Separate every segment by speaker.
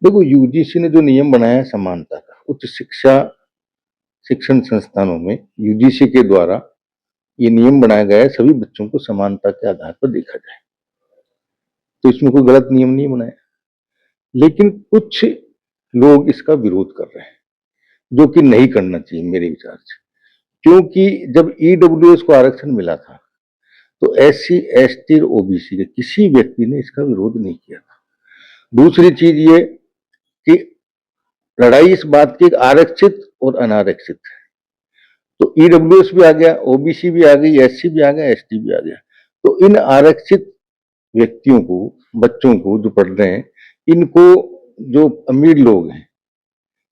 Speaker 1: देखो, यूजीसी ने जो नियम बनाया है समानता का, उच्च शिक्षा शिक्षण संस्थानों में यूजीसी के द्वारा ये नियम बनाया गया है, सभी बच्चों को समानता के आधार पर देखा जाए। तो इसमें कोई गलत नियम नहीं बनाया, लेकिन कुछ लोग इसका विरोध कर रहे हैं, जो कि नहीं करना चाहिए मेरे विचार से। क्योंकि जब ईडब्ल्यूएस को आरक्षण मिला था, तो एससी, एसटी और ओबीसी के किसी व्यक्ति ने इसका विरोध नहीं किया था। दूसरी चीज ये कि लड़ाई इस बात की आरक्षित और अनारक्षित है। तो ईडब्ल्यूएस भी आ गया, ओबीसी भी आ गई, एससी भी आ गया, एसटी भी आ गया। तो इन आरक्षित व्यक्तियों को, बच्चों को जो पढ़ रहे हैं, इनको जो अमीर लोग हैं,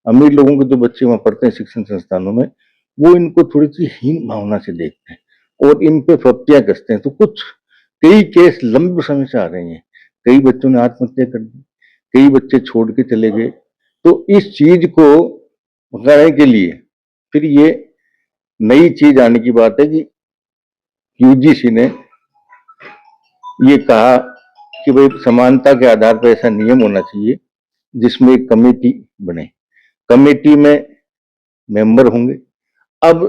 Speaker 1: अमीर लोगों के जो बच्चे वहां पढ़ते हैं शिक्षण संस्थानों में, वो इनको थोड़ी सी हीन भावना से देखते हैं और इन पे फप्तियां कसते हैं। तो कई केस लंबे समय से आ रहे हैं। कई बच्चों ने आत्महत्या कर दी, कई बच्चे छोड़ के चले गए। तो इस चीज को भगाने के लिए फिर ये नई चीज आने की बात है कि यूजीसी ने ये कहा कि भाई समानता के आधार पर ऐसा नियम होना चाहिए जिसमें एक कमेटी बने, कमेटी में मेंबर होंगे। अब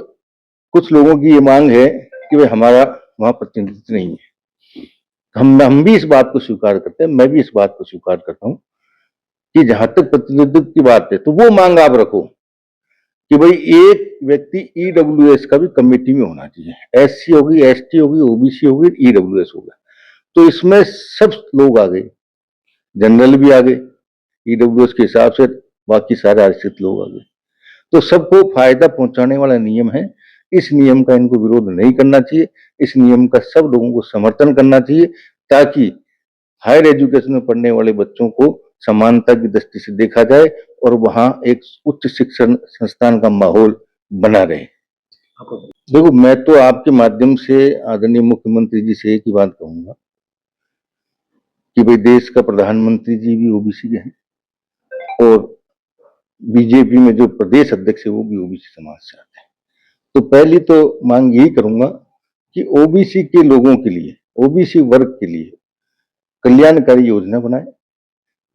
Speaker 1: कुछ लोगों की ये मांग है कि भाई हमारा वहां प्रतिनिधित्व नहीं है। हम भी इस बात को स्वीकार करते हैं, मैं भी इस बात को स्वीकार करता हूं कि जहां तक प्रतिनिधित्व की बात है, तो वो मांग आप रखो कि भाई एक व्यक्ति ईडब्ल्यूएस का भी कमेटी में होना चाहिए। एससी होगी, एसटी होगी, ओबीसी होगी, ईडब्ल्यूएस होगा। तो इसमें सब लोग आ गए, जनरल भी आ गए, ईडब्ल्यूएस के हिसाब से बाकी सारे आरक्षित लोग आ गए। तो सबको फायदा पहुंचाने वाला नियम है। इस नियम का इनको विरोध नहीं करना चाहिए, इस नियम का सब लोगों को समर्थन करना चाहिए, ताकि हायर एजुकेशन में पढ़ने वाले बच्चों को समानता की दृष्टि से देखा जाए और वहां एक उच्च शिक्षण संस्थान का माहौल बना रहे। देखो, मैं तो आपके माध्यम से आदरणीय मुख्यमंत्री जी से एक ही बात कहूंगा कि भाई देश का प्रधानमंत्री जी भी ओबीसी के हैं और बीजेपी में जो प्रदेश अध्यक्ष है वो भी ओबीसी समाज से आते हैं। तो पहली तो मांग यही करूंगा कि ओबीसी के लोगों के लिए, ओबीसी वर्ग के लिए कल्याणकारी योजना बनाए,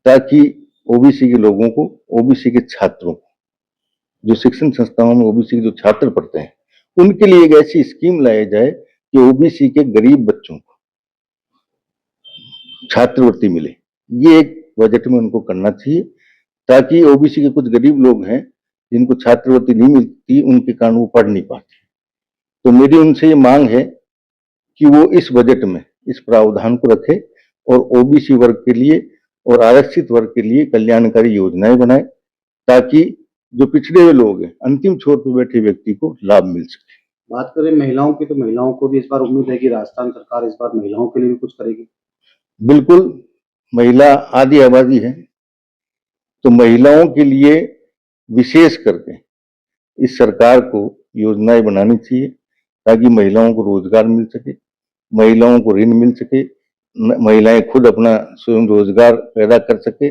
Speaker 1: ताकि ओबीसी के लोगों को, ओबीसी के छात्रों को, जो शिक्षण संस्थानों में ओबीसी के जो छात्र पढ़ते हैं, उनके लिए एक ऐसी स्कीम लाई जाए कि ओबीसी के गरीब बच्चों को छात्रवृत्ति मिले। ये एक बजट में उनको करना चाहिए, ताकि ओबीसी के कुछ गरीब लोग हैं जिनको छात्रवृत्ति नहीं मिलती, उनके कारण वो पढ़ नहीं पाते। तो मेरी उनसे ये मांग है कि वो इस बजट में इस प्रावधान को रखे और ओबीसी वर्ग के लिए और आरक्षित वर्ग के लिए कल्याणकारी योजनाएं बनाए, ताकि जो पिछड़े हुए लोग हैं, अंतिम छोर पर बैठे व्यक्ति को लाभ मिल सके।
Speaker 2: बात करें महिलाओं की, तो महिलाओं को भी इस बार उम्मीद है कि राजस्थान सरकार इस बार महिलाओं के लिए भी कुछ करेगी।
Speaker 1: बिल्कुल, महिला आधी आबादी है, तो महिलाओं के लिए विशेष करके इस सरकार को योजनाएं बनानी चाहिए, ताकि महिलाओं को रोजगार मिल सके, महिलाओं को ऋण मिल सके, महिलाएं खुद अपना स्वयं रोजगार पैदा कर सके।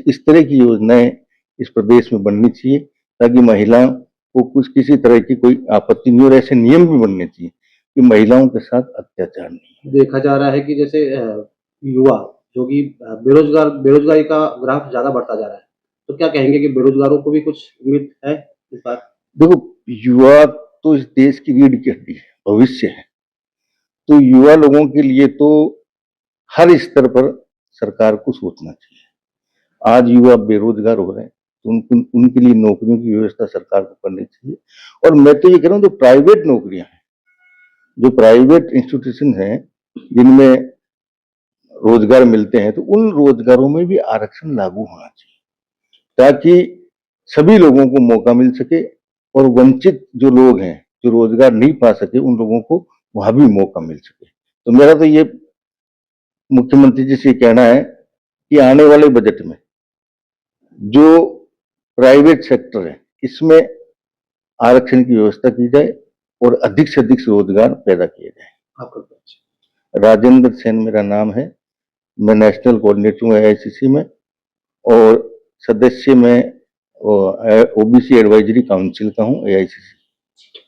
Speaker 1: इस तरह की योजनाएं इस प्रदेश में बननी चाहिए, ताकि महिलाओं को कुछ किसी तरह की कोई आपत्ति नहीं, और ऐसे नियम भी बनने चाहिए कि महिलाओं के साथ अत्याचार नहीं।
Speaker 2: देखा जा रहा है कि जैसे युवा जो कि बेरोजगारी का ग्राफ ज्यादा बढ़ता जा रहा है, तो क्या कहेंगे कि बेरोजगारों को भी कुछ उम्मीद है इस बार?
Speaker 1: देखो, युवा तो इस देश की रीढ़ की हड्डी है, भविष्य है। तो युवा लोगों के लिए तो हर स्तर पर सरकार को सोचना चाहिए। आज युवा बेरोजगार हो रहे हैं, तो उनके लिए नौकरियों की व्यवस्था सरकार को करनी चाहिए। और मैं तो ये कह रहा हूँ, जो प्राइवेट नौकरियां हैं, जो प्राइवेट इंस्टीट्यूशन हैं जिनमें रोजगार मिलते हैं, तो उन रोजगारों में भी आरक्षण लागू होना चाहिए, ताकि सभी लोगों को मौका मिल सके और वंचित जो लोग हैं, जो रोजगार नहीं पा सके, उन लोगों को वहां भी मौका मिल सके। तो मेरा तो ये मुख्यमंत्री जी से कहना है कि आने वाले बजट में जो प्राइवेट सेक्टर है, इसमें आरक्षण की व्यवस्था की जाए और अधिक से अधिक रोजगार पैदा किए जाए।
Speaker 2: आपका
Speaker 1: राजेंद्र सेन मेरा नाम है, मैं नेशनल कोऑर्डिनेटर हूँ एआईसीसी में, और सदस्य मैं ओबीसी एडवाइजरी काउंसिल का हूँ एआईसीसी।